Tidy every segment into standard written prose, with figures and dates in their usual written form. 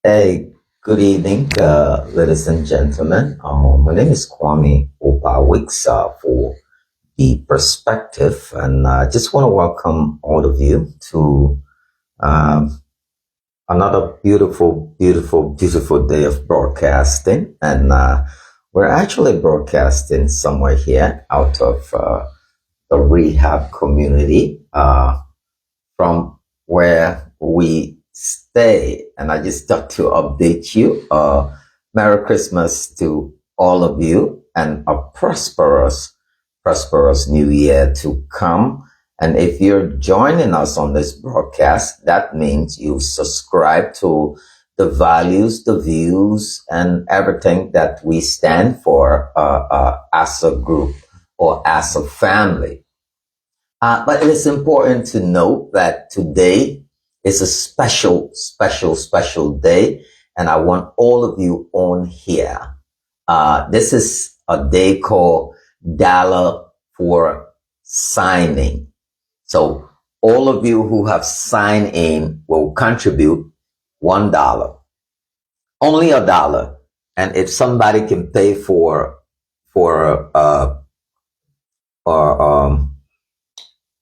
Hey, good evening, ladies and gentlemen. My name is Kwame OPA Weeks for the perspective, and I just want to welcome all of you to um, another beautiful day of broadcasting. And we're actually broadcasting somewhere here out of the rehab community. From where we stay. And I just thought to update you. Merry Christmas to all of you and a prosperous new year to come. And if you're joining us on this broadcast, that means you subscribe to the values, the views, and everything that we stand for as a group or as a family. But it is important to note that today is a special day, and I want all of you on here. This is a day called Dollar for Signing. So all of you who have signed in will contribute $1, only $1. And if somebody can pay for or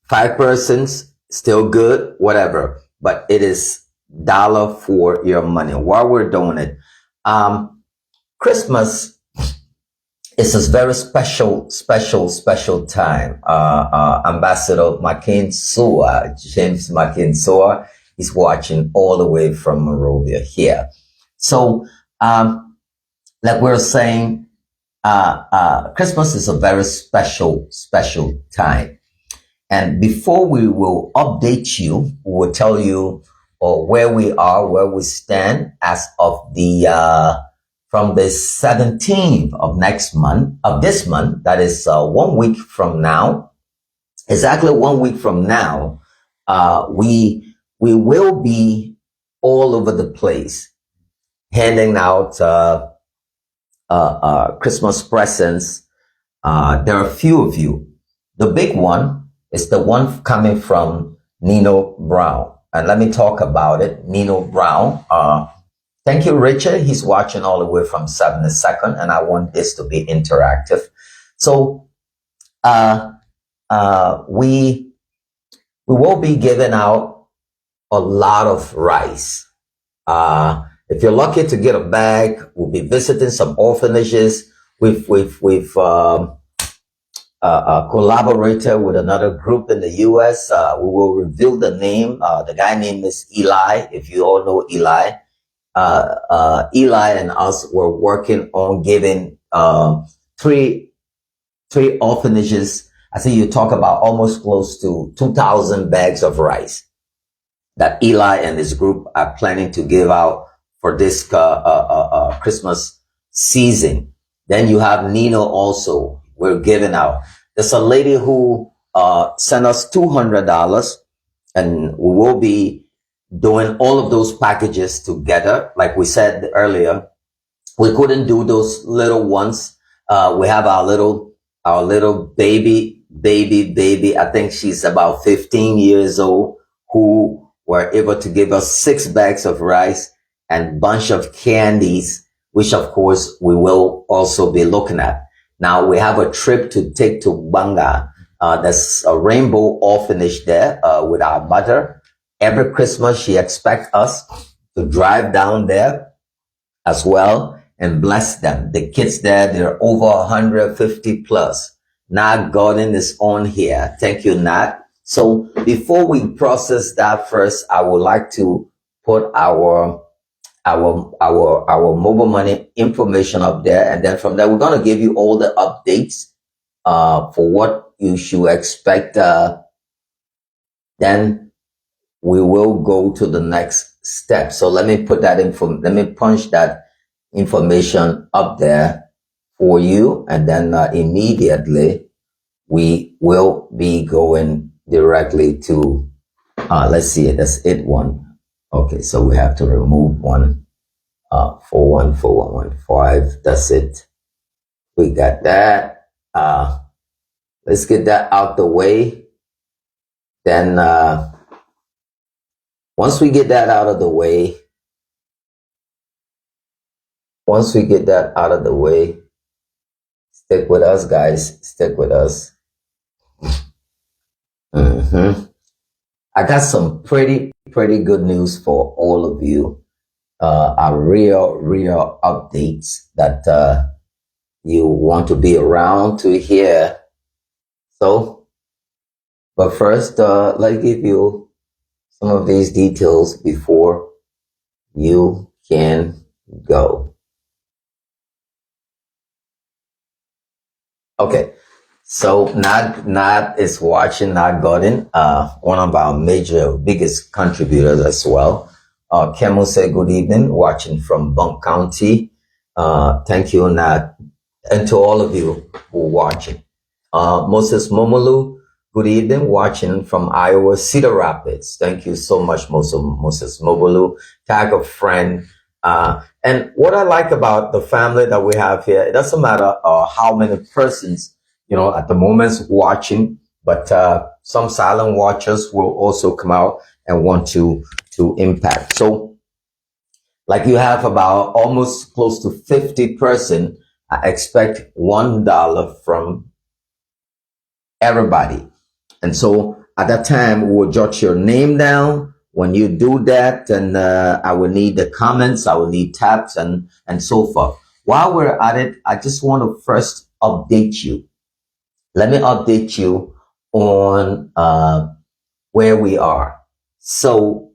5 persons, still good, whatever. But it is dollar for your money. While we're doing it, Christmas is a very special time. Ambassador James McKinsua, is watching all the way from Monrovia here. So, like we're saying, Christmas is a very special time. And before we will update you, we will tell you where we are, where we stand as of from the 17th of this month, that is 1 week from now, exactly 1 week from now, we will be all over the place handing out Christmas presents. There are a few of you. The big one is the one coming from Nino Brown. And let me talk about it. Nino Brown. Thank you, Richard. He's watching all the way from 72nd, and I want this to be interactive. So we will be giving out a lot of rice. If you're lucky to get a bag, we'll be visiting some orphanages. We've collaborated with another group in the U.S. We will reveal the name. The guy name is Eli. If you all know Eli, Eli and us were working on giving three orphanages. I think you talk about almost close to 2,000 bags of rice that Eli and his group are planning to give out for this Christmas season. Then you have Nino also. We're giving out. There's a lady who sent us $200, and we will be doing all of those packages together. Like we said earlier, we couldn't do those little ones. We have our little baby. I think she's about 15 years old, who were able to give us 6 bags of rice and bunch of candies, which of course we will also be looking at. Now we have a trip to take to Banga. There's a rainbow orphanage there with our mother. Every Christmas, she expects us to drive down there as well and bless them. The kids there, they're over 150 plus. Nat Gordon is on here. Thank you, Nat. So before we process that first, I would like to put our mobile money information up there, and then from there we're going to give you all the updates for what you should expect. Then we will go to the next step. So let me put that let me punch that information up there for you, and then immediately we will be going directly to let's see, that's it one. Okay, so we have to remove one, 414115. That's it. We got that. Let's get that out the way. Then, once we get that out of the way, once we get that out of the way, stick with us, guys. Stick with us. I got some pretty good news for all of you. Are real updates that you want to be around to hear. So, but first, let's give you some of these details before you can go. Okay. So Nad is watching. Nad Gordon, one of our biggest contributors as well. Kemo said good evening, watching from Bunk County. Thank you, Nad, and to all of you who are watching. Moses Momolu, good evening, watching from Iowa, Cedar Rapids. Thank you so much, Moses Momolu. Tag a friend. And what I like about the family that we have here, it doesn't matter how many persons at the moment watching, but some silent watchers will also come out and want to impact. So like you have about almost close to 50%, I expect $1 from everybody. And so at that time, we'll jot your name down. When you do that, and I will need the comments, I will need taps and so forth. While we're at it, I just want to first update you. Let me update you on where we are. So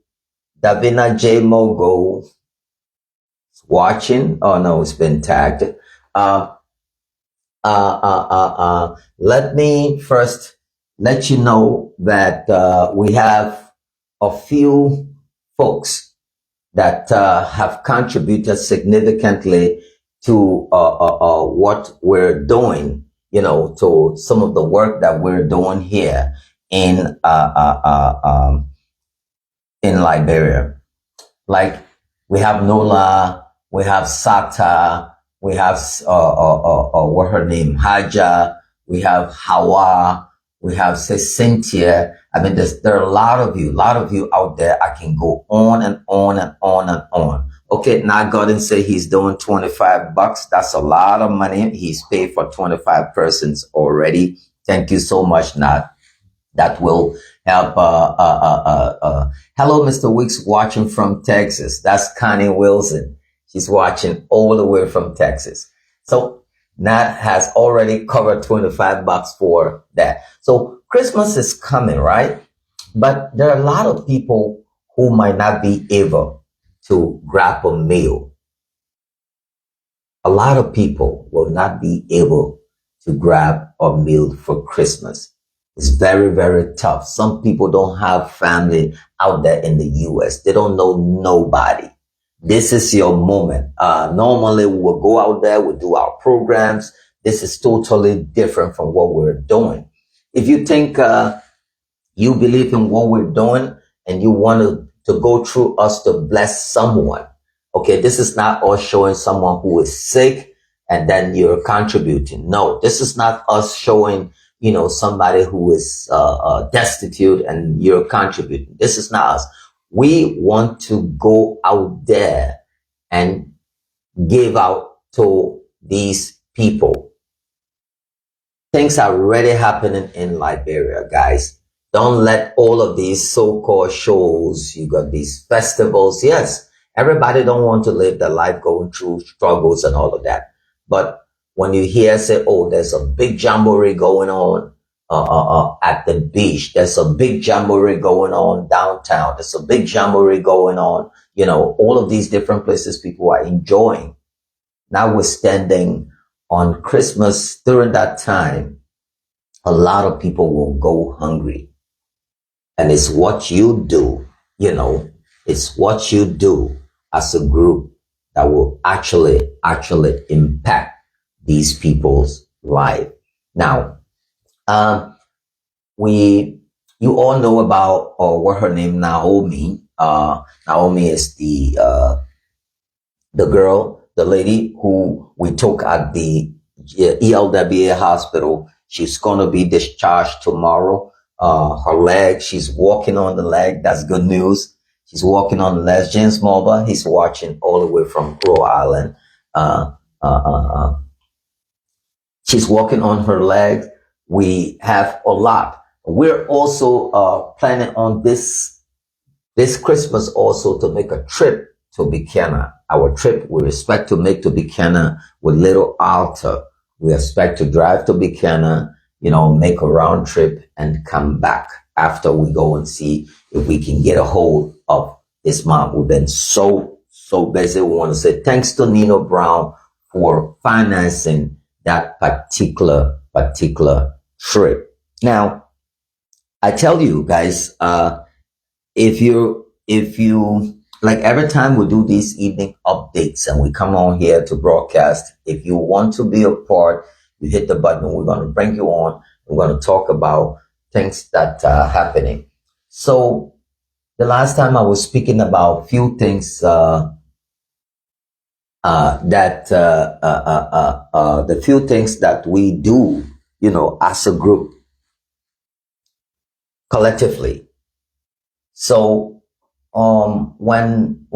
Davina J. Mogo is watching. Oh no, it's been tagged. Let me first let you know that we have a few folks that have contributed significantly to what we're doing, to some of the work that we're doing here in Liberia. Like we have Nola, we have Sata, we have what her name, Haja, we have Hawa, we have Cynthia. I mean, there are a lot of you out there. I can go on and on and on and on. Okay, now Gordon say he's doing $25. That's a lot of money. He's paid for 25 persons already. Thank you so much, Nat. That will help. Hello, Mr. Weeks, watching from Texas. That's Connie Wilson. She's watching all the way from Texas. So Nat has already covered $25 for that. So Christmas is coming, right? But there are a lot of people who might not be able to grab a meal. A lot of people will not be able to grab a meal for Christmas. It's very, very tough. Some people don't have family out there in the U.S. They don't know nobody. This is your moment. Normally we'll go out there, we'll do our programs. This is totally different from what we're doing. If you think you believe in what we're doing and you want to go through us to bless someone, okay, this is not us showing someone who is sick and then you're contributing. No, this is not us showing, somebody who is destitute and you're contributing. This is not us. We want to go out there and give out to these people. Things are already happening in Liberia, guys. Don't let all of these so-called shows, you got these festivals. Yes, everybody don't want to live their life going through struggles and all of that. But when you hear say, oh, there's a big jamboree going on at the beach. There's a big jamboree going on downtown. There's a big jamboree going on, all of these different places people are enjoying. Now we're standing on Christmas. During that time, a lot of people will go hungry. And it's what you do, it's what you do as a group that will actually impact these people's life. Now, you all know about what her name, Naomi. Naomi is the girl, the lady who we took at the ELWA hospital. She's going to be discharged tomorrow. Her leg, she's walking on the leg. That's good news. She's walking on the leg. James Mulber, he's watching all the way from Rhode Island. Uh, uh, uh, uh, she's walking on her legs. We have a lot. We're also planning on this Christmas also to make a trip to Buchanan. Our trip we expect to make to Buchanan with little Alta. We expect to drive to Buchanan, make a round trip and come back after we go and see if we can get a hold of his mom. We've been so busy. We want to say thanks to Nino Brown for financing that particular trip. Now, I tell you guys, if you like, every time we do these evening updates and we come on here to broadcast, if you want to be a part, you hit the button. We're going to bring you on. We're going to talk about things that are happening. So the last time I was speaking about few things the few things that we do, as a group collectively. So when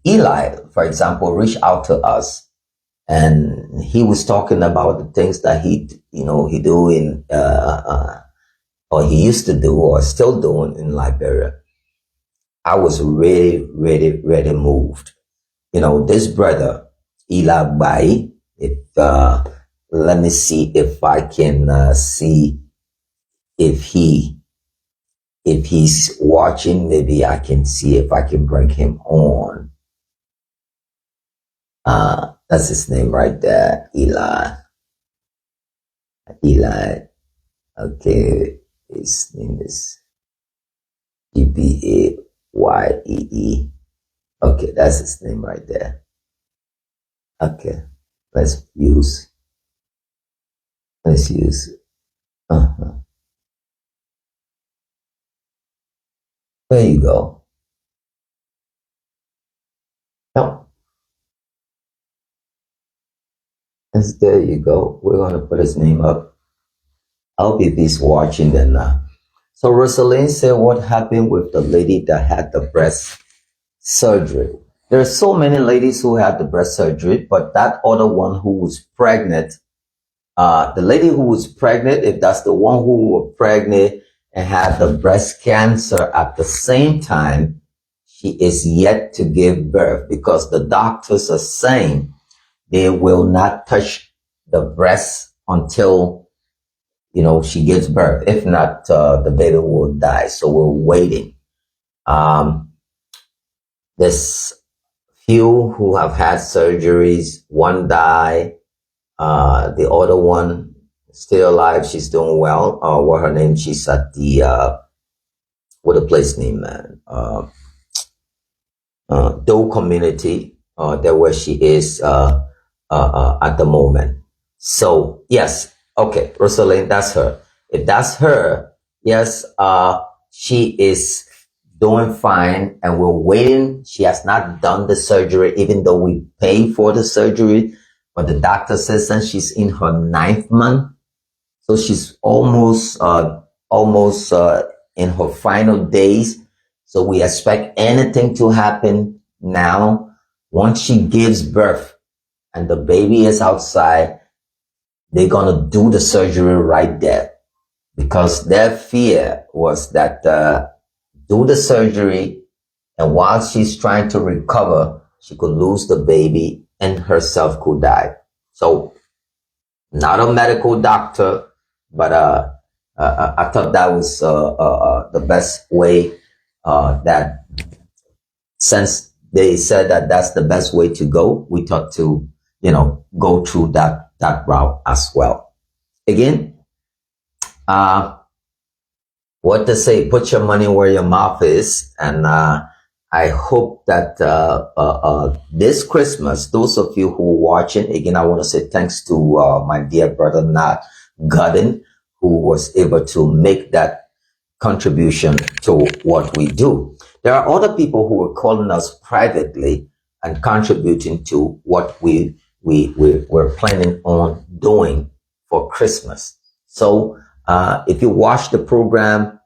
Eli, for example, reached out to us and he was talking about the things that he doing or he used to do or still doing in Liberia, I was really moved. This brother Eli Bai, let me see if I can see if he's watching. Maybe I can see if I can bring him on. That's his name right there, Eli. Okay, his name is Ebayee. Okay, that's his name right there. Okay, let's use. There you go. No. There you go. We're going to put his name up. I hope if he's watching then. So Rosaline said, what happened with the lady that had the breast surgery? There are so many ladies who had the breast surgery, but that other one who was pregnant, the lady who was pregnant, if that's the one who was pregnant and had the breast cancer at the same time, she is yet to give birth because the doctors are saying they will not touch the breast until, she gives birth. If not, the baby will die. So we're waiting. There's few who have had surgeries. One died. The other one still alive. She's doing well. What her name? She's at the, what a place name, man. Doe community. There where she is, at the moment. So yes. Okay. Rosaline, that's her. If that's her, yes, she is doing fine and we're waiting. She has not done the surgery, even though we pay for the surgery. But the doctor says that she's in her 9th month. So she's almost in her final days. So we expect anything to happen now. Once she gives birth and the baby is outside, they're going to do the surgery right there. Because their fear was that do the surgery, and while she's trying to recover, she could lose the baby and herself could die. So, not a medical doctor, but I thought that was the best way. That since they said that that's the best way to go, we thought to go through that route as well. Again, what to say, put your money where your mouth is. And I hope that this Christmas, those of you who are watching, again, I want to say thanks to my dear brother, Nat Godden, who was able to make that contribution to what we do. There are other people who are calling us privately and contributing to what we're planning on doing for Christmas. So if you watch the program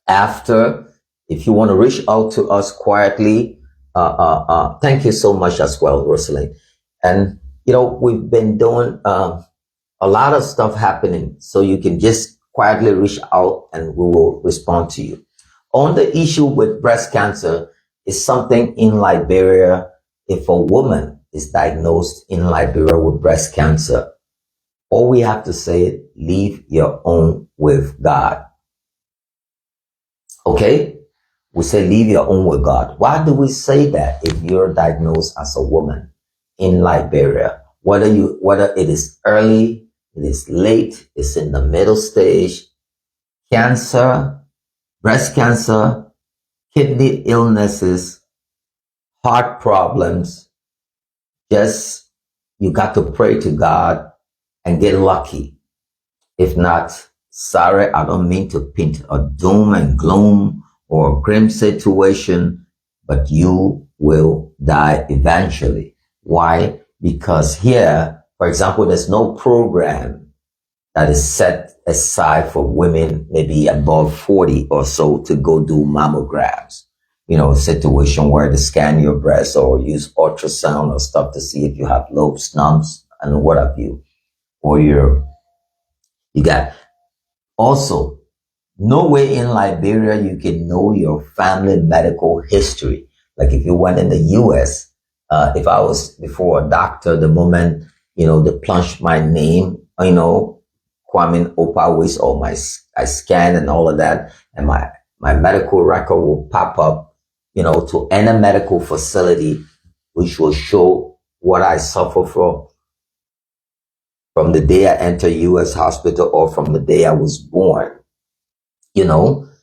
after, if you want to reach out to us quietly, thank you so much as well, Rosaline. And, we've been doing a lot of stuff happening. So you can just quietly reach out and we will respond to you. On the issue with breast cancer, is something in Liberia. If a woman is diagnosed in Liberia with breast cancer, all we have to say is leave your own with God. Okay? We say leave your own with God. Why do we say that if you're diagnosed as a woman in Liberia? Whether it is early, it is late, it's in the middle stage, cancer, breast cancer, kidney illnesses, heart problems, just you got to pray to God and get lucky. If not, sorry, I don't mean to paint a doom and gloom or a grim situation, but you will die eventually. Why? Because here, for example, there's no program that is set aside for women maybe above 40 or so to go do mammograms. A situation where they scan your breast or use ultrasound or stuff to see if you have lumps, lumps, and what have you. Or you got also no way in Liberia you can know your family medical history. Like if you went in the US, if I was before a doctor, the moment, they plunged my name, KWAME OPA with all I scan and all of that, and my medical record will pop up, to any medical facility, which will show what I suffer from the day I enter US hospital or from the day I was born,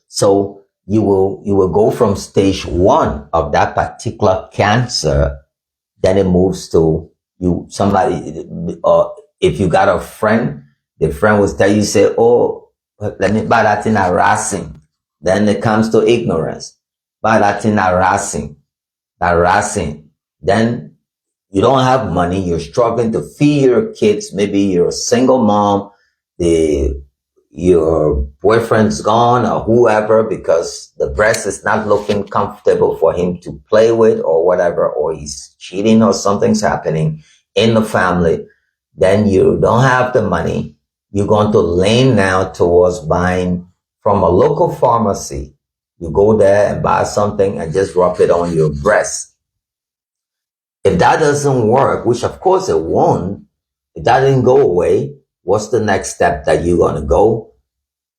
so you will go from stage 1 of that particular cancer, then it moves to somebody, if you got a friend, the friend will tell you, say, oh, let me buy that thing harassing. Then it comes to ignorance. Buy that thing harassing. Then you don't have money. You're struggling to feed your kids. Maybe you're a single mom. Your boyfriend's gone or whoever because the breast is not looking comfortable for him to play with or whatever, or he's cheating or something's happening in the family. Then you don't have the money. You're going to lean now towards buying from a local pharmacy. You go there and buy something and just rub it on your breast. If that doesn't work, which of course it won't, if that didn't go away, what's the next step that you're going to go?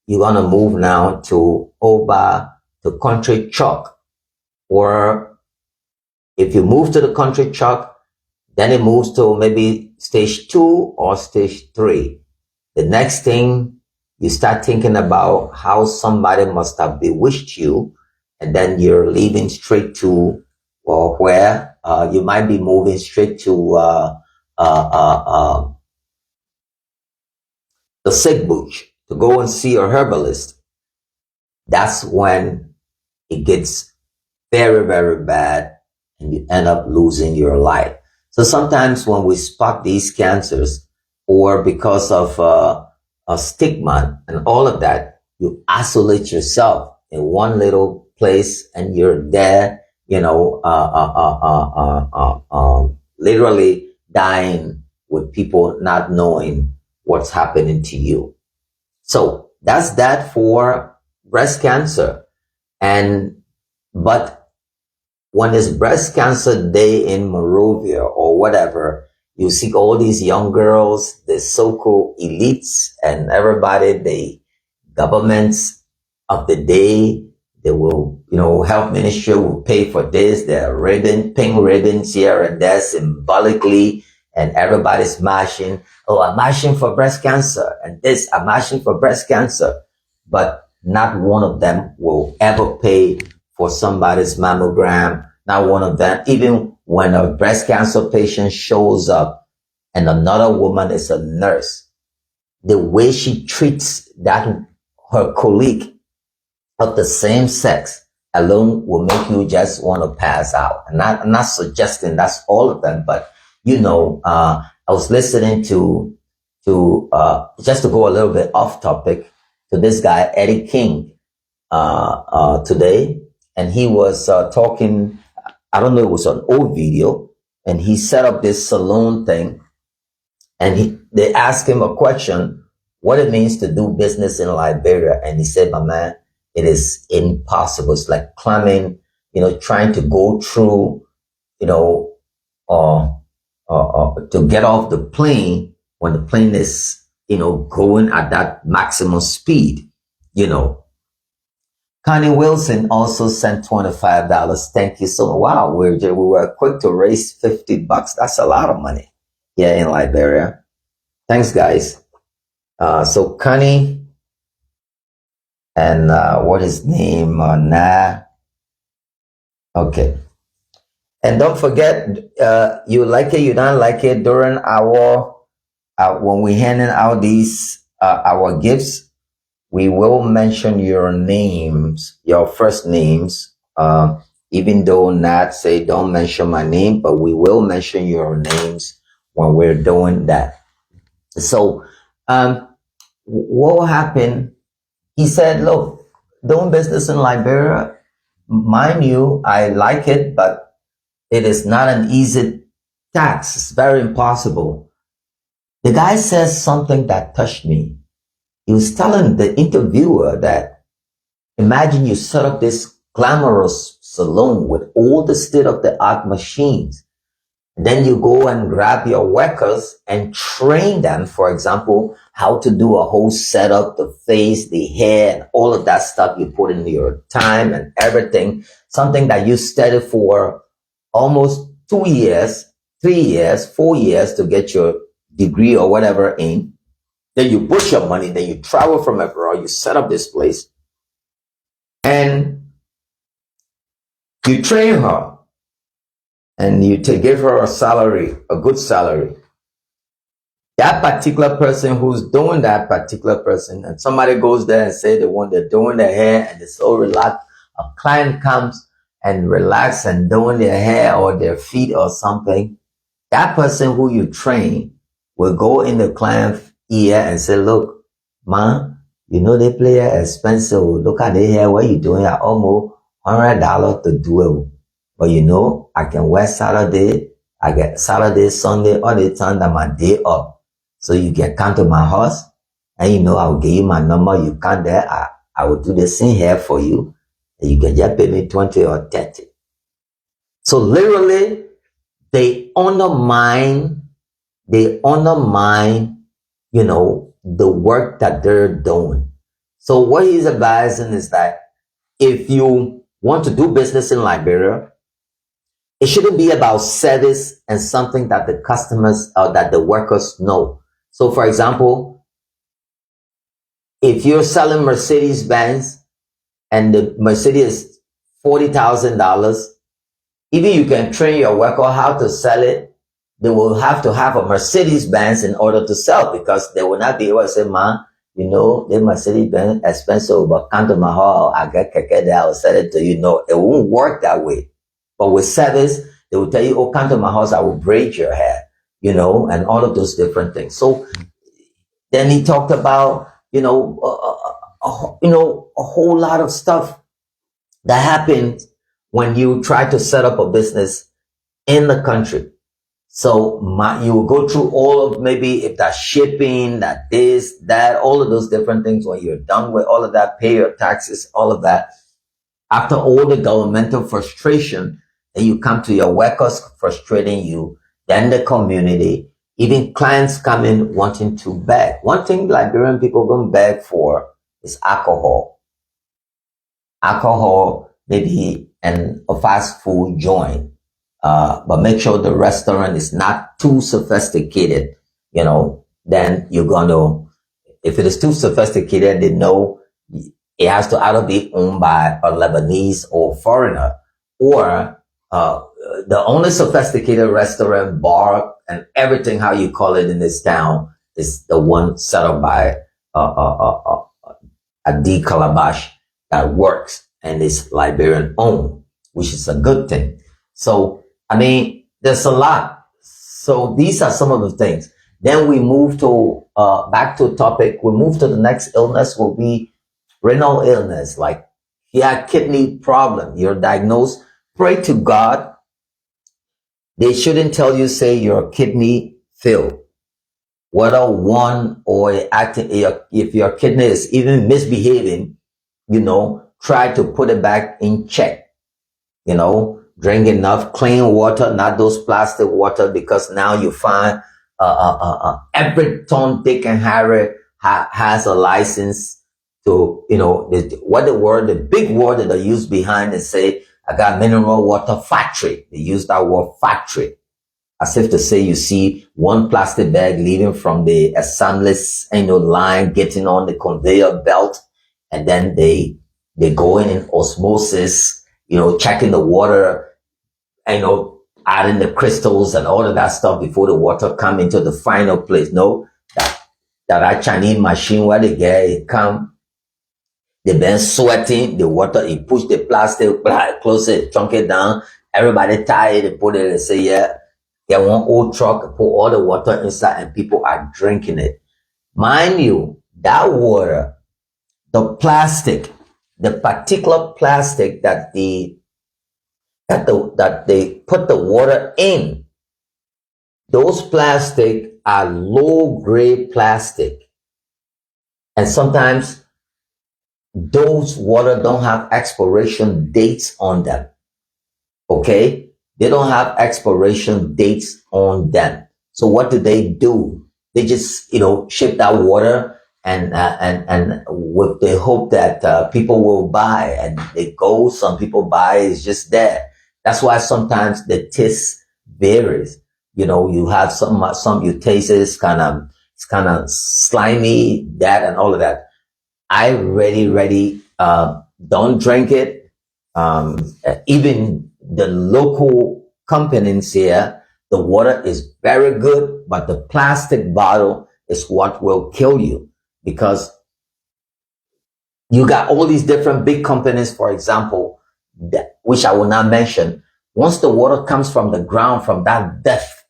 You're going to move now to OPA, to country chalk. Or if you move to the country chalk, then it moves to maybe stage 2 or stage 3. The next thing, you start thinking about how somebody must have bewitched you, and then you're leaving straight to, where you might be moving straight to the sick bush to go and see a herbalist. That's when it gets very, very bad and you end up losing your life. So sometimes when we spot these cancers, or because of a stigma and all of that, you isolate yourself in one little place and you're there, literally dying with people not knowing what's happening to you. So that's that for breast cancer. But when it's breast cancer day in Monrovia or whatever, you see all these young girls, the so-called elites and everybody, the governments of the day, they will, health ministry will pay for this. There are pink ribbons here and there symbolically, and everybody's marching. Oh, I'm marching for breast cancer, and this, I'm marching for breast cancer. But not one of them will ever pay for somebody's mammogram. Not one of them, even when a breast cancer patient shows up and another woman is a nurse, the way she treats her colleague of the same sex alone will make you just want to pass out. And I'm not suggesting that's all of them, but I was listening to just to go a little bit off topic, to this guy, Eddie King, today. And he was talking, I don't know, it was an old video, and he set up this saloon thing, and they asked him a question, what it means to do business in Liberia. And he said, my man, it is impossible. It's like climbing, trying to go through, uh, to get off the plane when the plane is, going at that maximum speed, Connie Wilson also sent $25. Thank you so much. Wow, we were quick to raise $50. That's a lot of money here in Liberia. Thanks, guys. So Connie and what his name? Okay. And don't forget, you like it, you don't like it, during our when we handing out these our gifts, we will mention your names, your first names. Even though Nat say don't mention my name, but we will mention your names when we're doing that. So what will happen? He said, look, doing business in Liberia, mind you, I like it, but it is not an easy task. It's very impossible. The guy says something that touched me. He was telling the interviewer that imagine you set up this glamorous salon with all the state-of-the-art machines. And then you go and grab your workers and train them, for example, how to do a whole setup, the face, the hair, and all of that stuff. You put in your time and everything, something that you studied for almost 2 years, 3 years, 4 years to get your degree or whatever in. Then you put your money, then you travel from abroad, you set up this place, and you train her, and you give her a salary, a good salary. That particular person who's doing that particular person, and somebody goes there and say the one they're doing their hair and they're so relaxed, a client comes and relax and doing their hair or their feet or something, that person who you train will go in the client's ear and say, look, man, they play expensive. Look at the hair, what you doing at almost $100 to do it. But I can work Saturday, I get Saturday, Sunday, all the time that my day up. So you can come to my house and I'll give you my number. You come there, I will do the same hair for you. And you can just pay me 20 or 30. So literally, they undermine, the work that they're doing. So what he's advising is that if you want to do business in Liberia, it shouldn't be about service and something that the customers or that the workers know. So for example, if you're selling Mercedes-Benz and the Mercedes is $40,000, even you can train your worker how to sell it, they will have to have a Mercedes-Benz in order to sell, because they will not be able to say, man, the Mercedes-Benz expensive, but come to my house, I get keke there, I'll sell it to you. No, it won't work that way. But with service, they will tell you, oh, come to my house, I will braid your hair, and all of those different things. So then he talked about, a whole lot of stuff that happens when you try to set up a business in the country. So you will go through all of, maybe if that's shipping, that this, that, all of those different things. When you're done with all of that, pay your taxes, all of that. After all the governmental frustration, then you come to your workers frustrating you, then the community, even clients come in wanting to beg. One thing Liberian people don't beg for is alcohol. Alcohol, maybe, and a fast food joint. But make sure the restaurant is not too sophisticated, then you're going to, if it is too sophisticated, they know it has to either be owned by a Lebanese or foreigner, or the only sophisticated restaurant, bar, and everything, how you call it in this town, is the one set up by a D Calabash that works and is Liberian owned, which is a good thing. So, there's a lot. So these are some of the things. Then we move to, back to topic. We move to the next illness will be renal illness. Like you had kidney problem, you're diagnosed. Pray to God They shouldn't tell you, say your kidney failed. Whether one or acting, if your kidney is even misbehaving, try to put it back in check. Drink enough clean water, not those plastic water, because now you find every Tom, Dick, and Harry has a license to, the big word that they use behind and say, I got mineral water factory. They use that word factory. As if to say, you see one plastic bag leaving from the assembly line, getting on the conveyor belt, and then they go in osmosis, checking the water, adding the crystals and all of that stuff before the water come into the final place. No, that Chinese machine where the guy come, they been sweating the water, he push the plastic, close it, chunk it down, everybody tired, they put it and say, yeah, get one old truck, put all the water inside, and people are drinking it. Mind you, that water, the plastic, the particular plastic that they put the water in, those plastic are low grade plastic. And sometimes those water don't have expiration dates on them. Okay? They don't have expiration dates on them. So what do? They just, ship that water and with the hope that people will buy, and some people buy, it's just there. That's why sometimes the taste varies. You have some you taste it's kind of slimy, that and all of that. I really don't drink it. Even the local companies here, the water is very good, but the plastic bottle is what will kill you, because you got all these different big companies, for example, which I will not mention. Once the water comes from the ground, from that depth,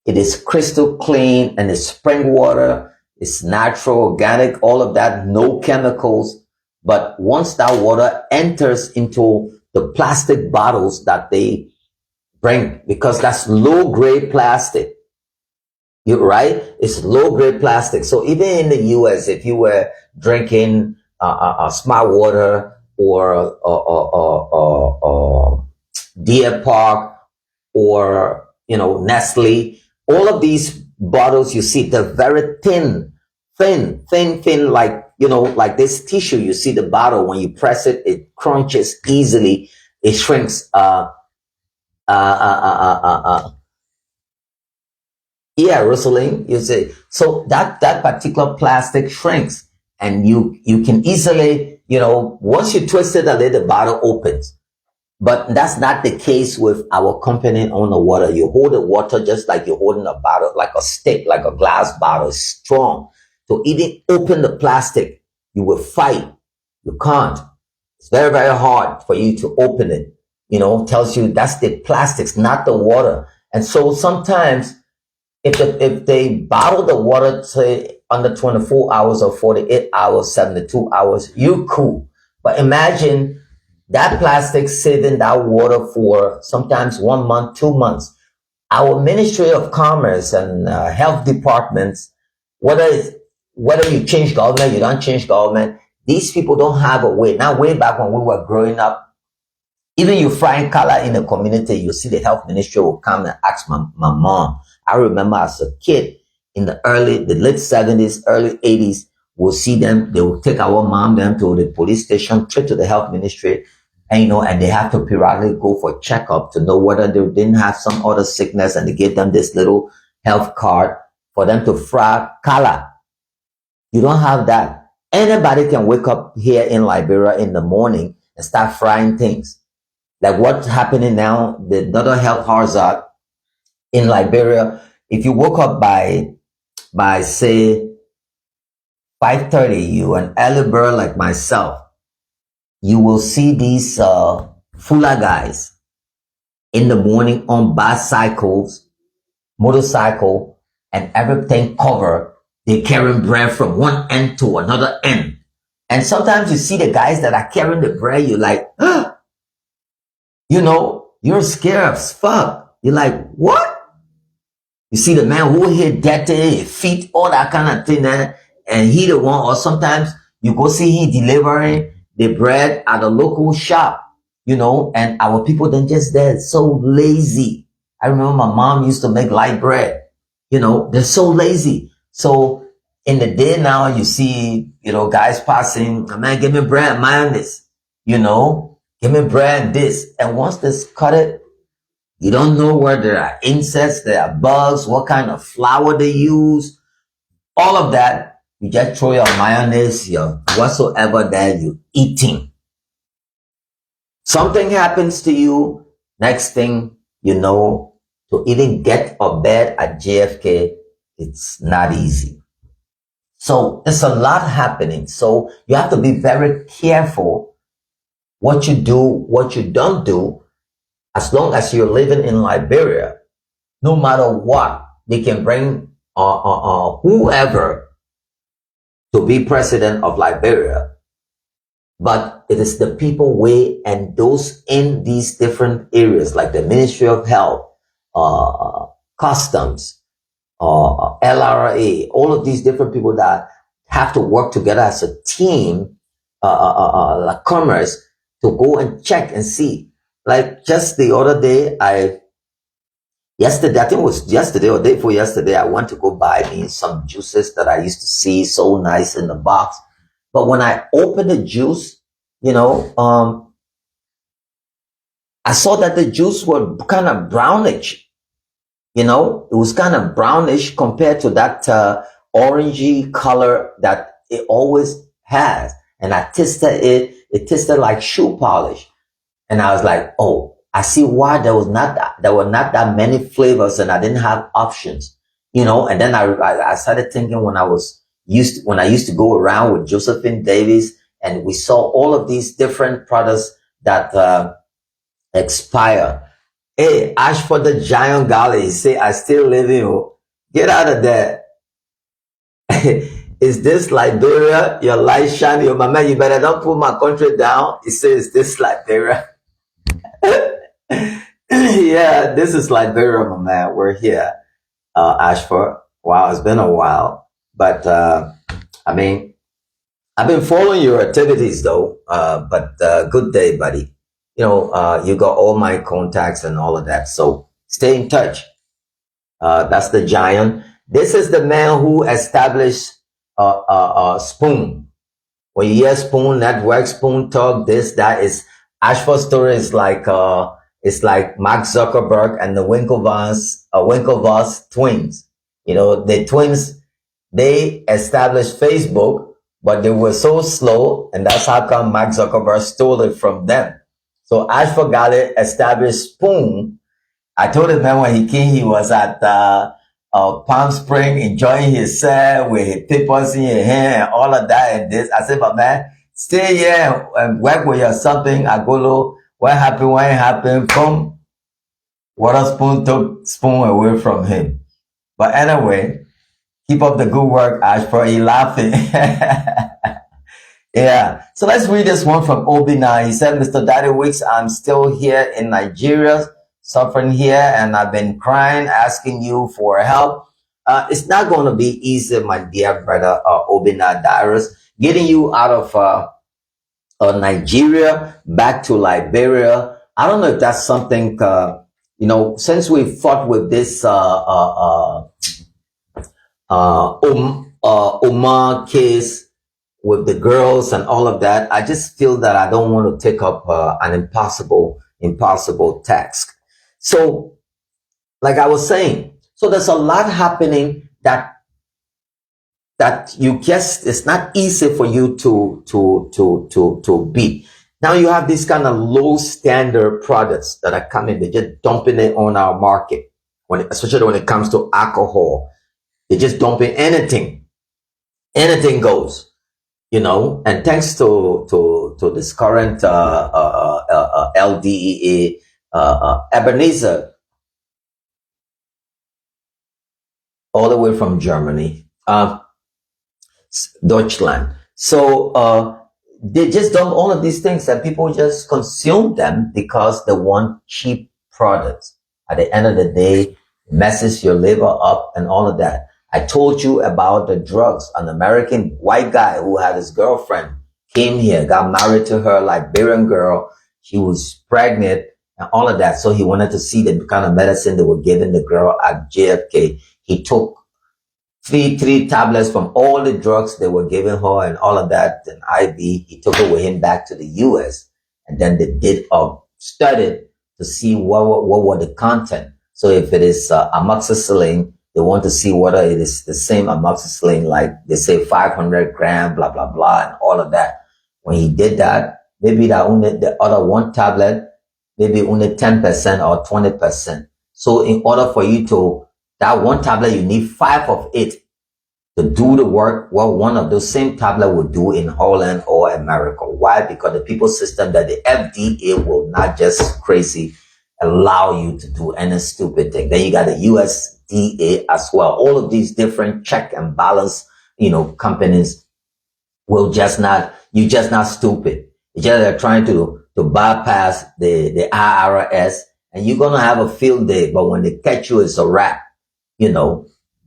it is crystal clean, and it's spring water, it's natural, organic, all of that, no chemicals. But once that water enters into the plastic bottles that they bring, because that's low grade plastic, you're right, it's low grade plastic. So even in the US, if you were drinking smart water or Deer Park or Nestle, all of these bottles, you see they're very thin, like like this tissue. You see the bottle, when you press it, it crunches easily, it shrinks. Yeah, Rosalind, you say. So that particular plastic shrinks, and you can easily, once you twist it a little, the bottle opens. But that's not the case with our company on the water. You hold the water just like you're holding a bottle, like a stick, like a glass bottle. It's strong. So even open the plastic, you will fight. You can't. It's very, very hard for you to open it. Tells you that's the plastics, not the water. And so sometimes if they bottle the water, say under 24 hours or 48 hours, 72 hours, you're cool. But imagine that plastic saving that water for sometimes 1 month, 2 months. Our Ministry of Commerce and health departments, whether you change government, you don't change government, these people don't have a way. Now, way back when we were growing up, even you frying color in the community, you see the health ministry will come and ask my mom. I remember as a kid in the late 70s, early 80s, we'll see them. They will take our mom them to the police station, straight to the health ministry, and and they have to periodically go for checkup to know whether they didn't have some other sickness, and they give them this little health card for them to fry color. You don't have that. Anybody can wake up here in Liberia in the morning and start frying things. Like what's happening now, the another health hazard in Liberia. If you woke up by say 5:30, you an early bird like myself, you will see these fuller guys in the morning on bicycles, motorcycle, and everything covered. They carrying bread from one end to another end. And sometimes you see the guys that are carrying the bread, you're like, you're scared as fuck. You're like, what? You see the man who hit that thing, feet, all that kind of thing, and he the one, or sometimes you go see him delivering the bread at a local shop, and our people then just there so lazy. I remember my mom used to make light bread. They're so lazy. So in the day now, you see, guys passing, man, give me bread, mayonnaise, give me bread, this. And once they cut it, you don't know where there are insects, there are bugs, what kind of flour they use, all of that. You just throw your mayonnaise, your whatsoever that you're eating. Something happens to you, next thing you know, to even get a bed at JFK, it's not easy. So there's a lot happening. So you have to be very careful what you do, what you don't do. As long as you're living in Liberia, no matter what, they can bring whoever to be president of Liberia. But it is the people way, and those in these different areas, like the Ministry of Health, Customs, LRA, all of these different people that have to work together as a team, like commerce, to go and check and see. Like just the other day, yesterday, I think it was yesterday or day before yesterday, I went to go buy me some juices that I used to see so nice in the box. But when I opened the juice, I saw that the juice was kind of brownish. It was kind of brownish compared to that orangey color that it always has. And I tasted it. It tasted like shoe polish. And I was like, oh, I see why there were not that many flavors, and I didn't have options, And then I started thinking when I used to go around with Josephine Davis, and we saw all of these different products that expire. Hey, Ash for the Giant Galley, say I still live in. Get out of there. Is this Liberia? Your light shining, your mama. You better don't put my country down. It says this Liberia. Yeah, this is Liberia, my man. We're here, Ashford. Wow, it's been a while, but I've been following your activities though. But good day, buddy. You got all my contacts and all of that, so stay in touch. That's the giant. This is the man who established Spoon. When you hear Spoon Network, Spoon Talk, this, that is Ashford's story is like it's like Mark Zuckerberg and the Winklevoss twins. The twins, they established Facebook, but they were so slow, and that's how come Mark Zuckerberg stole it from them. So Ashford Galley established Spoon. I told him, man, when he came, he was at Palm Spring enjoying his set with papers in his hand and all of that and this. I said, but man, stay here and work with your something. I go low. What happened? Boom. Spoon took Spoon away from him. But anyway, keep up the good work, Ashford. He laughing. Yeah. So let's read this one from Obi now. He said, Mr. Daddy Wicks, I'm still here in Nigeria, suffering here, and I've been crying, asking you for help. It's not going to be easy, my dear brother, Obina Darius, getting you out of Nigeria back to Liberia. I don't know if that's something, since we fought with this Omar case with the girls and all of that, I just feel that I don't want to take up an impossible task. So, like I was saying, so there's a lot happening that you guess it's not easy for you to beat. Now you have these kind of low standard products that are coming, they're just dumping it on our market. Especially when it comes to alcohol, they're just dumping anything goes. And thanks to this current LDEA, Ebenezer, all the way from Germany, Deutschland. So they just dump all of these things, and people just consume them because they want cheap products. At the end of the day, it messes your liver up and all of that. I told you about the drugs. An American white guy who had his girlfriend came here, got married to her Liberian girl. She was pregnant and all of that. So he wanted to see the kind of medicine they were giving the girl at JFK. He took three tablets from all the drugs they were giving her and all of that, and IV. He took it with him back to the US. And then they did a study to see what were the content. So if it is amoxicillin, they want to see whether it is the same amoxicillin, like they say 500 gram, blah, blah, blah, and all of that. When he did that, maybe that only the other one tablet, maybe only 10% or 20%. So in order for you to, that one tablet, you need 5 of it to do the work what one of those same tablet would do in Holland or America. Why? Because the people system that the FDA will not just crazy allow you to do any stupid thing. Then you got the USDA as well. All of these different check and balance, companies will just not, you're just not stupid. It's just they're trying to bypass the IRS, and you're going to have a field day, but when they catch you, it's a wrap.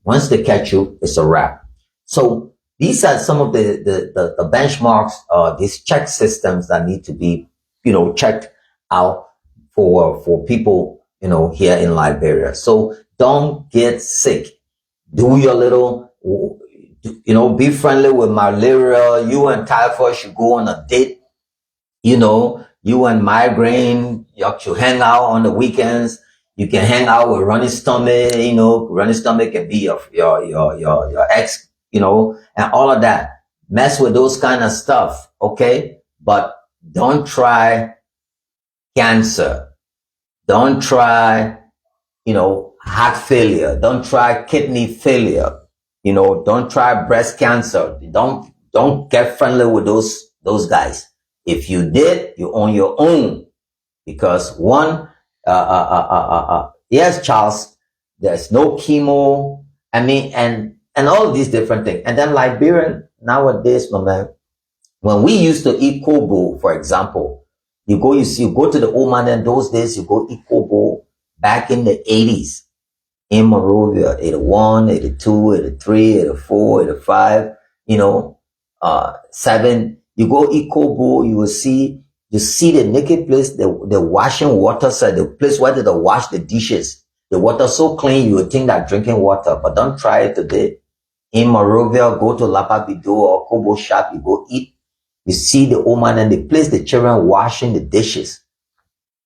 Once they catch you, it's a wrap. So these are some of the benchmarks, these check systems that need to be, checked out for people, here in Liberia. So don't get sick. Do your little, be friendly with malaria. You and typhoid should go on a date. You and migraine, you should hang out on the weekends. You can hang out with running stomach, running stomach can be your ex, and all of that. Mess with those kind of stuff, okay? But don't try cancer. Don't try, heart failure. Don't try kidney failure. Don't try breast cancer. Don't get friendly with those guys. If you did, you're on your own. Because one, yes, Charles, there's no chemo. And all of these different things. And then Liberian nowadays, my man, when we used to eat kobo, for example, you go to the old man, and those days you go eat kobo back in the 80s in Monrovia, 81, 82, 83, 84, 85, 7. You go eat kobo, you see the naked place, the washing water side, the place where they wash the dishes. The water so clean, you would think that drinking water, but don't try it today. In Monrovia, go to Lapa Bido or Kobo shop, you go eat. You see the old man and the place the children washing the dishes.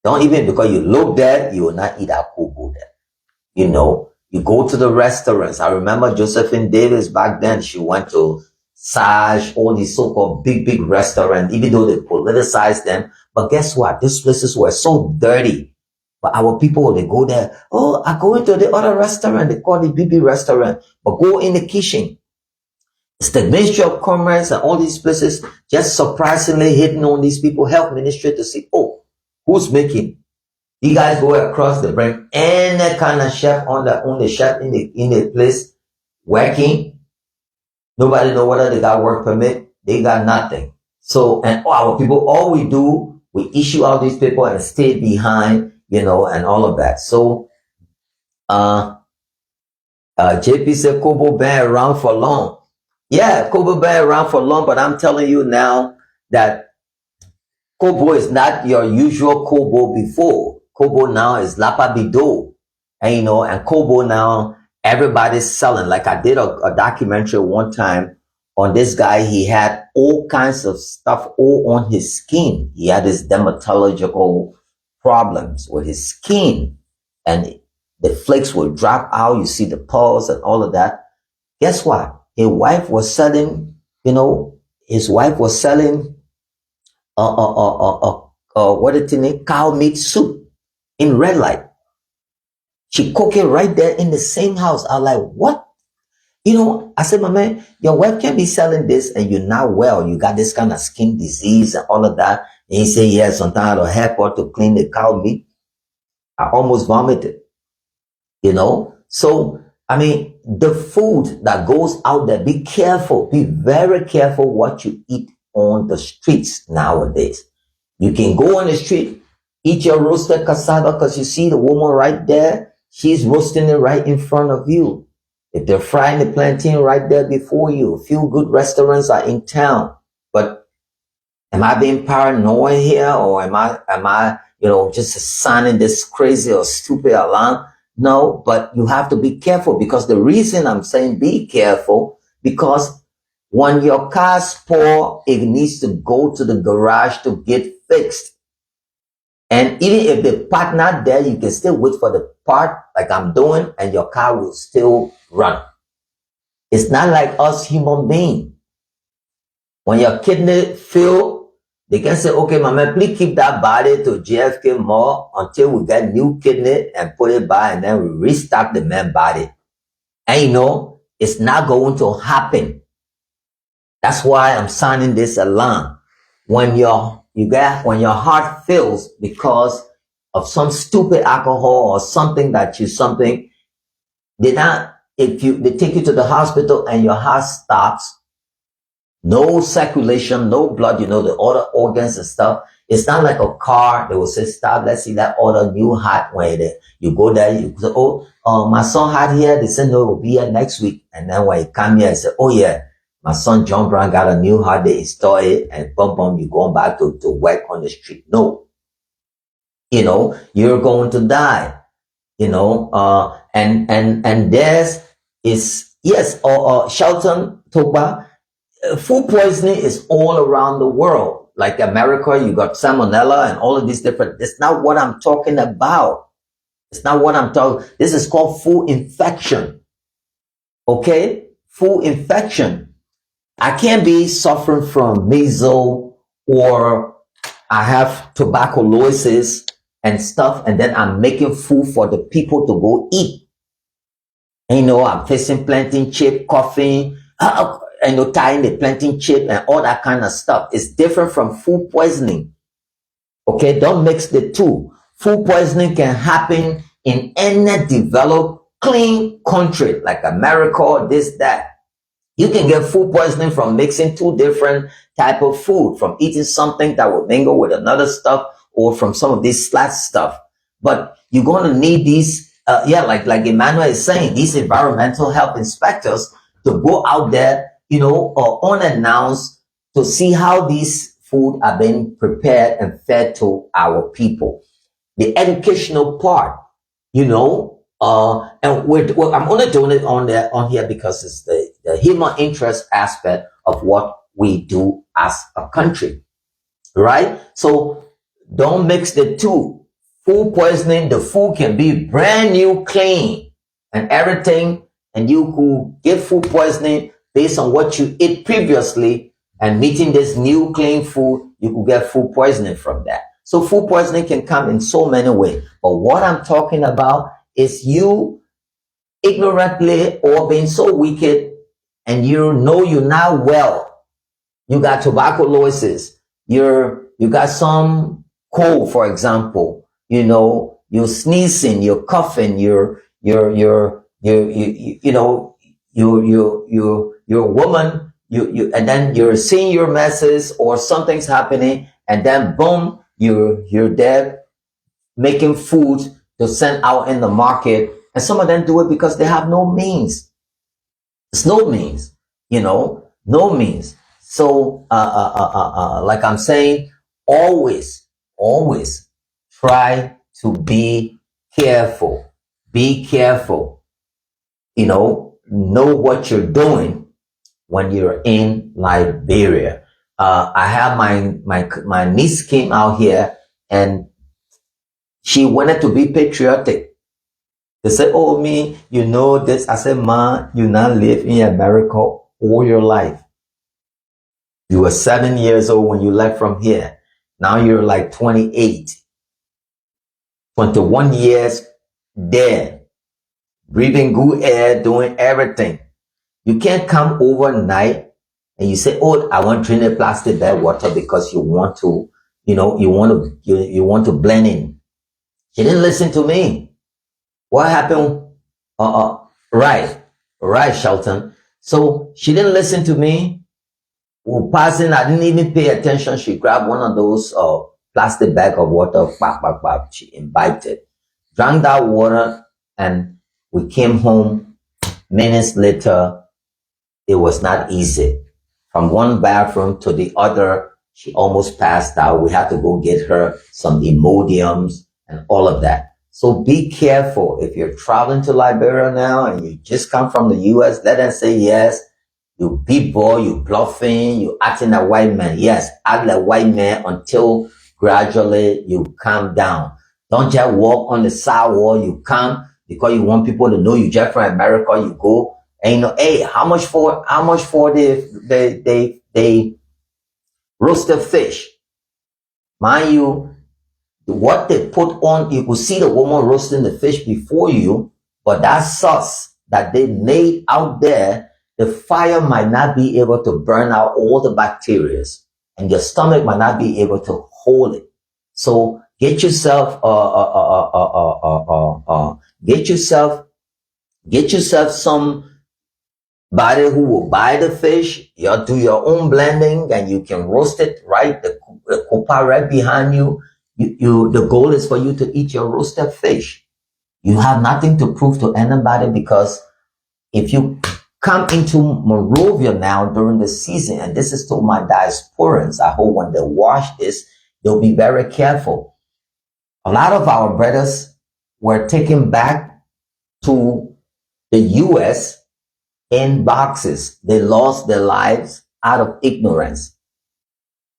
Don't even, because you look there, you will not eat that Kobo there. You go to the restaurants. I remember Josephine Davis back then, she went to Saj, all these so-called big restaurants, even though they politicized them. But guess what? These places were so dirty. But our people, they go there. Oh, I go into the other restaurant. They call it BB restaurant. But go in the kitchen. It's the Ministry of Commerce and all these places just surprisingly hitting on these people, health ministry, to see, oh, who's making? You guys go across, they bring any kind of chef on the chef in the place working. Nobody know whether they got work permit. They got nothing. So, and our people, all we do, we issue out these people and stay behind, and all of that. So, JP said Kobo been around for long. Yeah, Kobo been around for long, but I'm telling you now that Kobo is not your usual Kobo before. Kobo now is Lapa Bido. And, and Kobo now, everybody's selling. Like I did a documentary one time on this guy. He had all kinds of stuff all on his skin. He had his dermatological problems with his skin, and the flakes will drop out. You see the pores and all of that. Guess what? His wife was selling, cow meat soup in red light. She cooked it right there in the same house. I was like, what? I said, my man, your wife can't be selling this and you're not well. You got this kind of skin disease and all of that. And he said, yeah, sometimes I'll help her to clean the cow meat. I almost vomited, So, the food that goes out there, be careful. Be very careful what you eat on the streets nowadays. You can go on the street Eat your roasted cassava because you see the woman right there. She's roasting it right in front of you. If they're frying the plantain right there before you, a few good restaurants are in town. But am I being paranoid here, or am I, just sounding this crazy or stupid alarm? No, but you have to be careful, because the reason I'm saying be careful, because when your car spoils, it needs to go to the garage to get fixed. And even if the part not there, you can still wait for the part like I'm doing, and your car will still run. It's not like us human beings. When your kidney fail, they can say, okay, mama, please keep that body to JFK Mall until we get new kidney and put it by, and then we restart the main body. And it's not going to happen. That's why I'm sounding this alarm. When your heart fails because of some stupid alcohol or something they take you to the hospital and your heart stops, no circulation, no blood, the other organs and stuff. It's not like a car. They will say, stop, let's see that other new heart. When you go there, you say, my son had here. They said, no, it will be here next week. And then when you come here and say, oh yeah, my son John Brown got a new heart, they install it, and boom, you're going back to work on the street. No. You're going to die. And there's Shelton Toba. Food poisoning is all around the world. Like America, you got salmonella and all of these different. That's not what I'm talking about. It's not what I'm talking. This is called food infection. Okay? Food infection. I can't be suffering from measles, or I have tuberculosis and stuff, and then I'm making food for the people to go eat. And, I'm facing plantain chip, coughing, tying the plantain chip and all that kind of stuff. It's different from food poisoning. Okay, don't mix the two. Food poisoning can happen in any developed, clean country like America, this, that. You can get food poisoning from mixing two different type of food, from eating something that will mingle with another stuff, or from some of this flat stuff. But you're going to need these, like Emmanuel is saying, these environmental health inspectors to go out there, unannounced, to see how these food are being prepared and fed to our people. The educational part, and I'm only doing it on here because it's the human interest aspect of what we do as a country, right? So don't mix the two. Food poisoning, the food can be brand new, clean, and everything, and you could get food poisoning based on what you ate previously, and meeting this new clean food, you could get food poisoning from that. So food poisoning can come in so many ways. But what I'm talking about is you ignorantly or being so wicked, and you're not well. You got tuberculosis. You got some cold, for example. You're sneezing, you're coughing, you're a woman, and then you're seeing your messes or something's happening, and then boom, you're there making food to send out in the market. And some of them do it because they have no means. It's no means, no means. So, like I'm saying, always try to be careful. Be careful. Know what you're doing when you're in Liberia. I have my niece came out here, and she wanted to be patriotic. They said, oh, me, this. I said, ma, you not live in America all your life. You were 7 years old when you left from here. Now you're like 28. 21 years there. Breathing good air, doing everything. You can't come overnight and you say, oh, I want to drink a plastic bag water because you want to, you want to blend in. She didn't listen to me. What happened? Right, Shelton. So she didn't listen to me. We're passing, I didn't even pay attention. She grabbed one of those plastic bag of water. Bap, bap, bap. She imbibed it, drank that water, and we came home. Minutes later, it was not easy. From one bathroom to the other, she almost passed out. We had to go get her some Imodiums and all of that. So be careful. If you're traveling to Liberia now and you just come from the US, let them say yes. You people, you bluffing, you acting a white man. Yes, act like white man until gradually you calm down. Don't just walk on the sidewalk. You come because you want people to know you just from America. You go and you know, hey, how much for the roasted fish? Mind you, what they put on, you could see the woman roasting the fish before you, but that sauce that they made out there, the fire might not be able to burn out all the bacteria, and your stomach might not be able to hold it. So get yourself somebody who will buy the fish. You'll do your own blending and you can roast it, right? The copa right behind you. The goal is for you to eat your roasted fish. You have nothing to prove to anybody, because if you come into Monrovia now during the season, and this is to my diasporans, I hope when they watch this, they'll be very careful. A lot of our brothers were taken back to the U.S. in boxes. They lost their lives out of ignorance.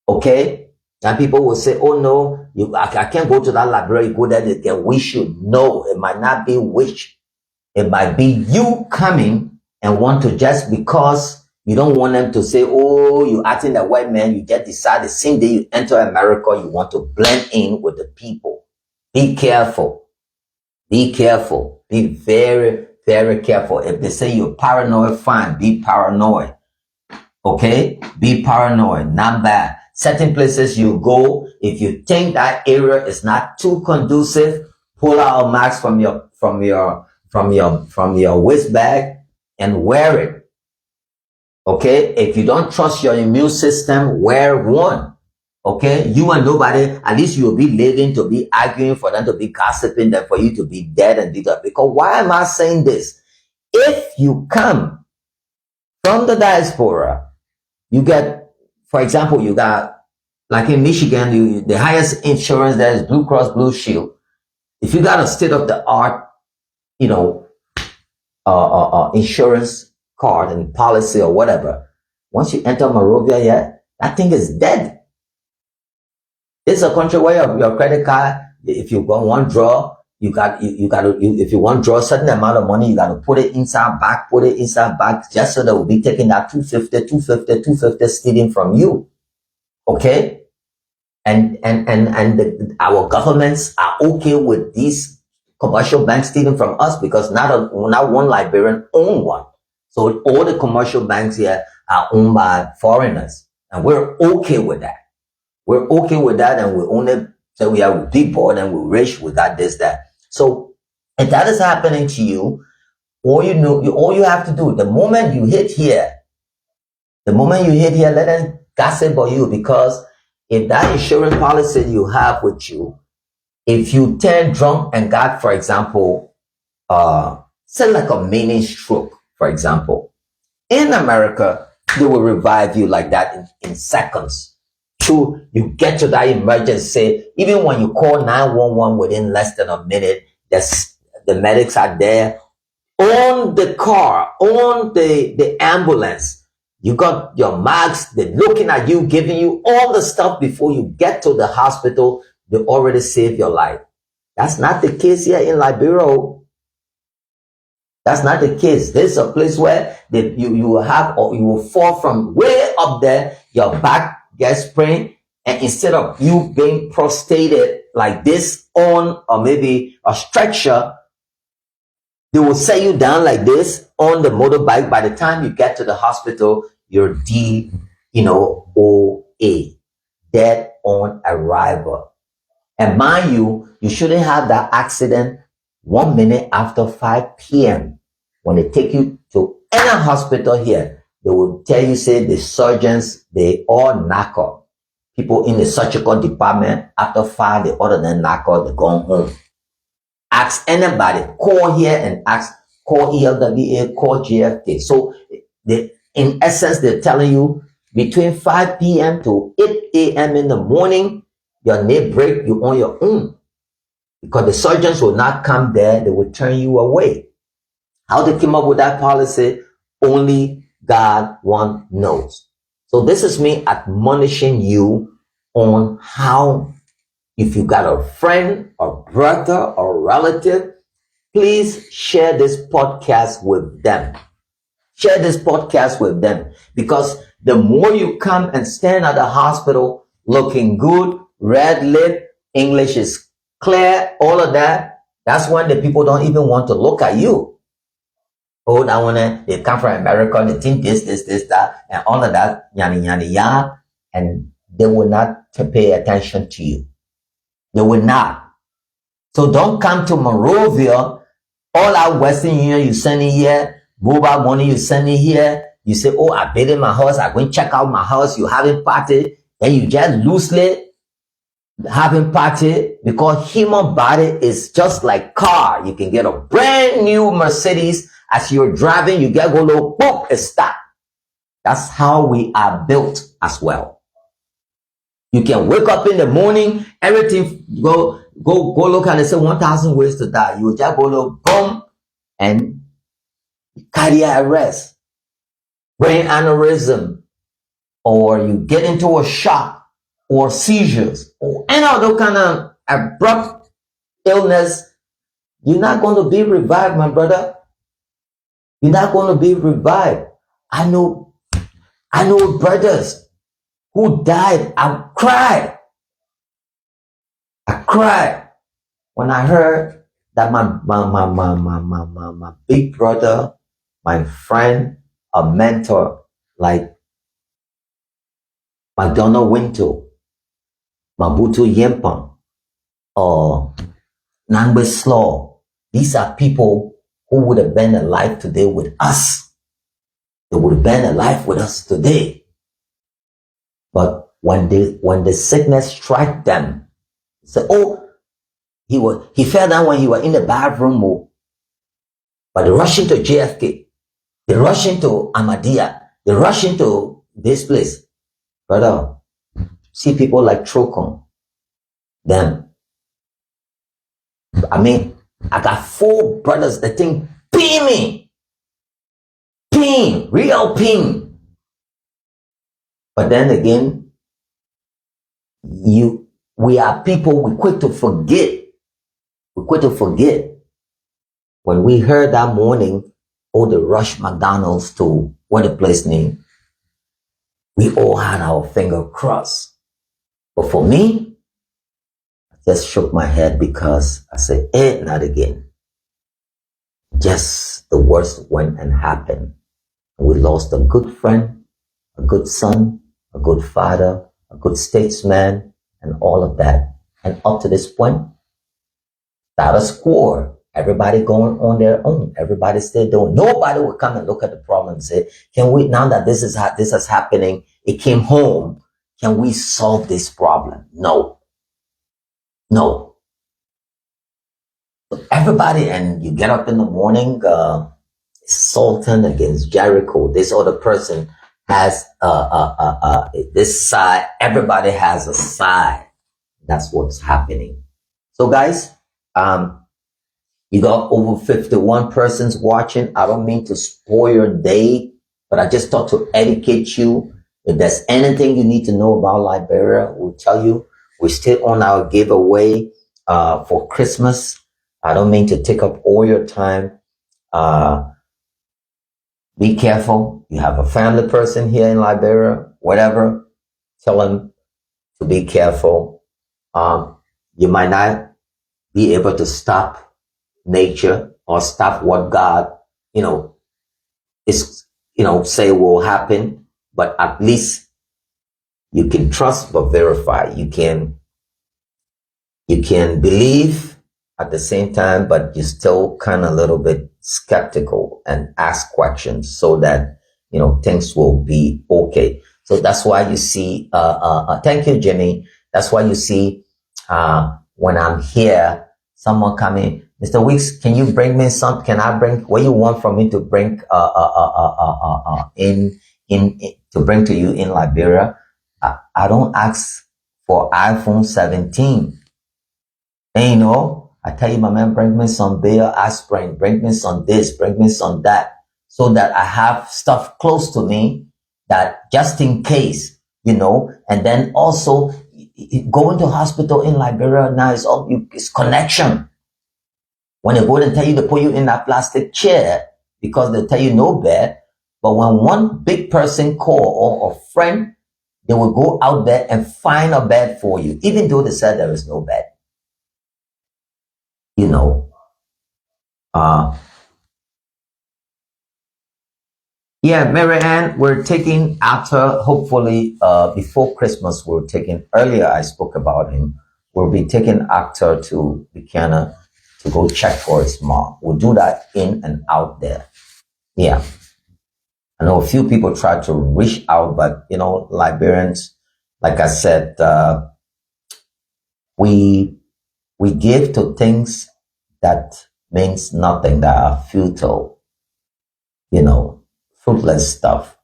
Okay? And people will say, oh no, I can't go to that library, go there to get wish you. No, it might not be wish. It might be you coming and want to, just because you don't want them to say, oh, you acting a white man, you just decide the same day you enter America, you want to blend in with the people. Be careful. Be careful. Be very, very careful. If they say you're paranoid, fine. Be paranoid. Okay? Be paranoid. Not bad. Certain places you go, if you think that area is not too conducive, pull out a mask from your waist bag and wear it. Okay? If you don't trust your immune system, wear one. Okay? You and nobody, at least you'll be living to be arguing, for them to be gossiping, then for you to be dead and be that. Because why am I saying this? If you come from the diaspora, you get, for example, you got, like in Michigan, the highest insurance there is Blue Cross Blue Shield. If you got a state-of-the-art, insurance card and policy or whatever, once you enter Monrovia, that thing is dead. This is a country where your credit card, if you want to draw, if you want to draw a certain amount of money, you got to put it inside back, just so they will be taking that 250 stealing from you. Okay? And our governments are okay with these commercial banks stealing from us, because not one Liberian own one. So all the commercial banks here are owned by foreigners, and we're okay with that. We're okay with that, and we only say we are people and we're rich, we got this, that. So if that is happening to you, all you have to do, the moment you hit here, let them gossip about you, because if that insurance policy you have with you, if you turn drunk and got, for example, say like a mini stroke, for example, in America, they will revive you like that in seconds. Till you get to that emergency. Even when you call 911 within less than a minute, the medics are there on the car, on the ambulance. You got your mask, they're looking at you, giving you all the stuff before you get to the hospital. They already saved your life. That's not the case here in Liberia. That's not the case. This is a place where you will fall from way up there, your back gets sprained, and instead of you being prostrated like this on, or maybe a stretcher, they will set you down like this on the motorbike. By the time you get to the hospital, you're OA, dead on arrival. And mind you, you shouldn't have that accident 1 minute after 5 p.m. When they take you to any hospital here, they will tell you, say the surgeons, they all knock up. people in the surgical department, after 5, they order them knock out, they go home. Ask anybody, call here and ask, call ELWA, call GFK. So in essence, they're telling you between 5 p.m. to 8 a.m. in the morning, your knee break, you're on your own. Because the surgeons will not come there, they will turn you away. How they came up with that policy, only God one knows. So this is me admonishing you on how, if you got a friend or brother or relative, please share this podcast with them. Share this podcast with them, because the more you come and stand at the hospital looking good, red lip, English is clear, all of that, that's when the people don't even want to look at you. Oh, that one, they come from America, they think this, that, and all of that, yada, and they will not pay attention to you. They will not. So don't come to Monrovia, all our Western Union you send in here, mobile money you send in here, you say, oh, I bid in my house, I go and check out my house, you having party, and you just loosely having party, because human body is just like car. You can get a brand new Mercedes. As you're driving, you get go low, boom, it stop. That's how we are built as well. You can wake up in the morning, everything go look and they say 1,000 ways to die. You just go low, boom, and cardiac arrest, brain aneurysm, or you get into a shock, or seizures, or any other kind of abrupt illness. You're not going to be revived, my brother. You're not going to be revived. I know brothers who died. I cried when I heard that my big brother, my friend, a mentor like McDonald Winto, Mabutu Yempang, or Nangbe Slaw. These are people who would have been alive today with us. They would have been alive with us today. But when the sickness struck them, they said, oh, he fell down when he was in the bathroom. But they rushed into JFK. They rushed into Ahmadiyya. They rushed into this place. Brother, see people like Trocon, them. I mean, I got 4 brothers that think beaming, real pain. But then again, we are people, we quick to forget. When we heard that morning, the rush McDonald's to what the place name, we all had our finger crossed. But for me, just shook my head, because I said, not again. Just the worst went and happened. We lost a good friend, a good son, a good father, a good statesman, and all of that. And up to this point, status quo. Everybody going on their own. Everybody still doing. Nobody will come and look at the problem and say, can we, now that this is happening, it came home, can we solve this problem? No. Everybody, and you get up in the morning, Sultan against Jericho. This other person has this side. Everybody has a side. That's what's happening. So guys, you got over 51 persons watching. I don't mean to spoil your day, but I just thought to educate you. If there's anything you need to know about Liberia, we'll tell you. We're still on our giveaway for Christmas. I don't mean to take up all your time. Be careful. You have a family person here in Liberia, whatever. Tell them to be careful. You might not be able to stop nature or stop what God, say will happen, but at least you can trust but verify. You can believe at the same time, but you're still kind of a little bit skeptical and ask questions so that, things will be okay. So So that's why you see, thank you, Jimmy. That's why you see, when I'm here, someone coming, Mr. Weeks, can you bring me some? Can I bring what you want from me to bring, to bring to you in Liberia? I don't ask for iPhone 17. And you know, I tell you, my man, bring me some Bayer aspirin, bring me some this, bring me some that, so that I have stuff close to me that just in case, you know. And then also going to hospital in Liberia now is all it's connection. When they go and tell you to put you in that plastic chair because they tell you no bed, but when one big person call or a friend, they will go out there and find a bed for you, even though they said there is no bed. You know, yeah, Mary Ann, we're taking after, hopefully, before Christmas, we're taking, earlier I spoke about him, we'll be taking actor to Buchanan to go check for his mom. We'll do that in and out there. Yeah. I know a few people try to reach out, but, you know, Liberians, like I said, we give to things that means nothing, that are futile, you know, fruitless stuff.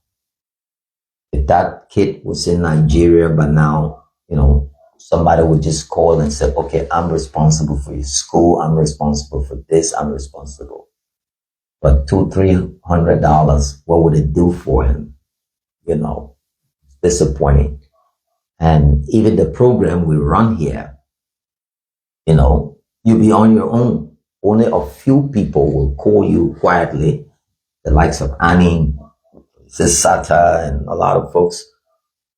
If that kid was in Nigeria, but now, you know, somebody would just call and say, okay, I'm responsible for your school. I'm responsible for this. I'm responsible. But $200-300, what would it do for him? You know, disappointing. And even the program we run here, you know, you'll be on your own. Only a few people will call you quietly, the likes of Annie, Sata, and a lot of folks.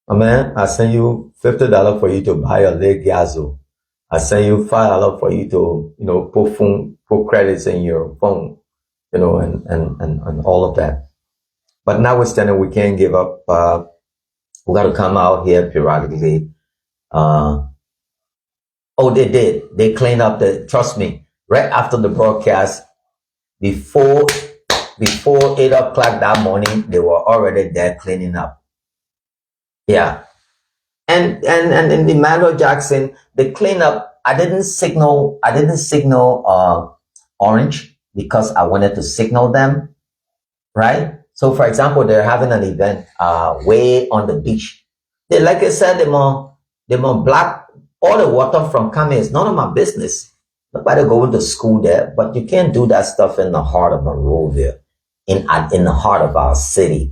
Oh, man, I send you $50 for you to buy a leg gazo. I send you $5 for you to, you know, put credits in your phone, you know, and all of that. But notwithstanding, we can't give up. We got to come out here periodically. Oh, they did. They cleaned up trust me, right after the broadcast, before 8 o'clock that morning, they were already there cleaning up. Yeah. And in Emmanuel Jackson, the cleanup, I didn't signal orange because I wanted to signal them, right? So for example, they're having an event way on the beach. They, like I said, they more black all the water from coming. It's none of my business. Nobody going to school there, but you can't do that stuff in the heart of Monrovia, in the heart of our city,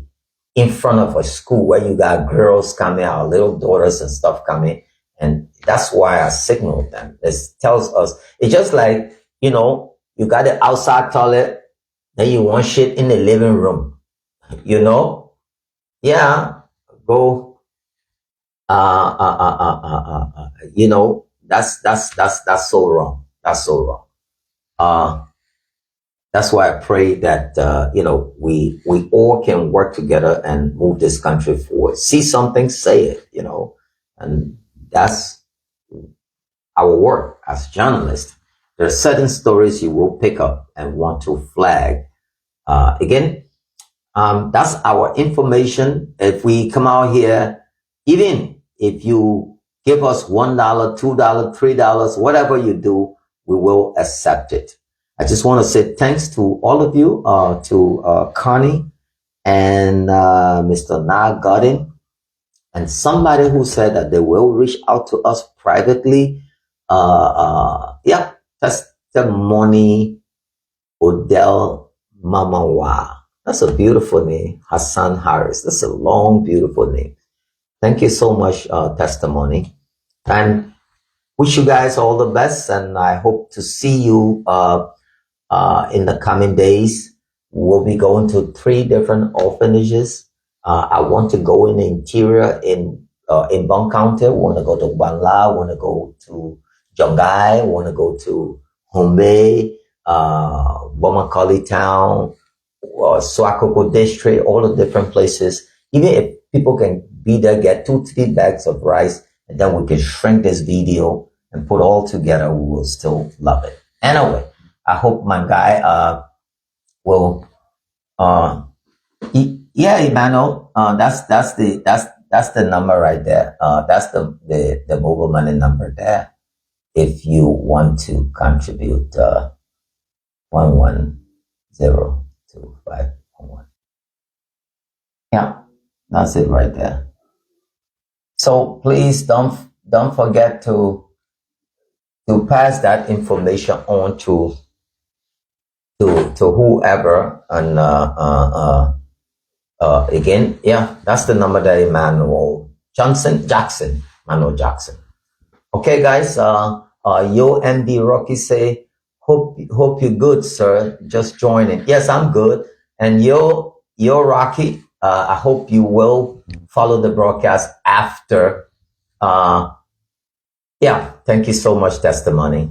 in front of a school where you got girls coming, our little daughters and stuff coming. And that's why I signaled them. It tells us, it's just like, you know, you got the outside toilet, then you want shit in the living room, you know? Yeah, go, you know, that's so wrong. That's so wrong. That's why I pray that, you know, we all can work together and move this country forward. See something, say it, you know, and that's our work as journalists. There are certain stories you will pick up and want to flag. Again, that's our information. If we come out here, even if you give us $1, $2, $3, whatever you do, we will accept it. I just want to say thanks to all of you, to Connie and Mr. Na Godin, and somebody who said that they will reach out to us privately. Yeah, testimony Odell Mamawa. That's a beautiful name. Hassan Harris. That's a long, beautiful name. Thank you so much, testimony. And wish you guys all the best. And I hope to see you in the coming days. We'll be going to 3 different orphanages. I want to go in the interior in Bong County. We want to go to Banla. We want to go to Jongai. We want to go to Hombe, Bomakali Town, Swakoko District, all the different places. Even if people can be there, get 2-3 bags of rice, and then we can shrink this video and put all together, we will still love it. Anyway, I hope my guy will yeah, Emmanuel, that's that's the number right there. That's the mobile money number there. If you want to contribute, 110251. Yeah, that's it right there. So please don't forget to pass that information on to whoever. And again, yeah, that's the number that Emmanuel Jackson. Okay, guys. Yo MD Rocky say, hope you're good, sir. Just joining. Yes, I'm good. And yo Rocky, I hope you will follow the broadcast after. Yeah, thank you so much, testimony.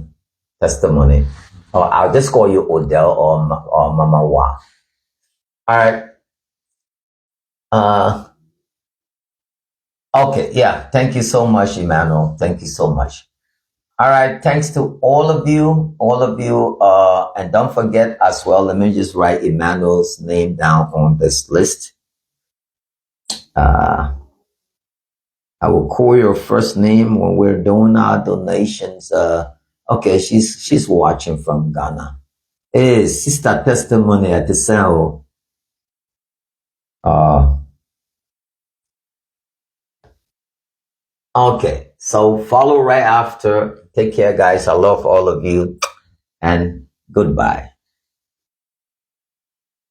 I'll just call you Odell or Mama Wa. All right. Okay. Yeah. Thank you so much, Emmanuel. Thank you so much. All right. Thanks to all of you. And don't forget as well, let me just write Emmanuel's name down on this list. I will call your first name when we're doing our donations. Okay. She's watching from Ghana. Hey, Sister Testimony at the cell. Okay, so follow right after. Take care, guys. I love all of you, and goodbye.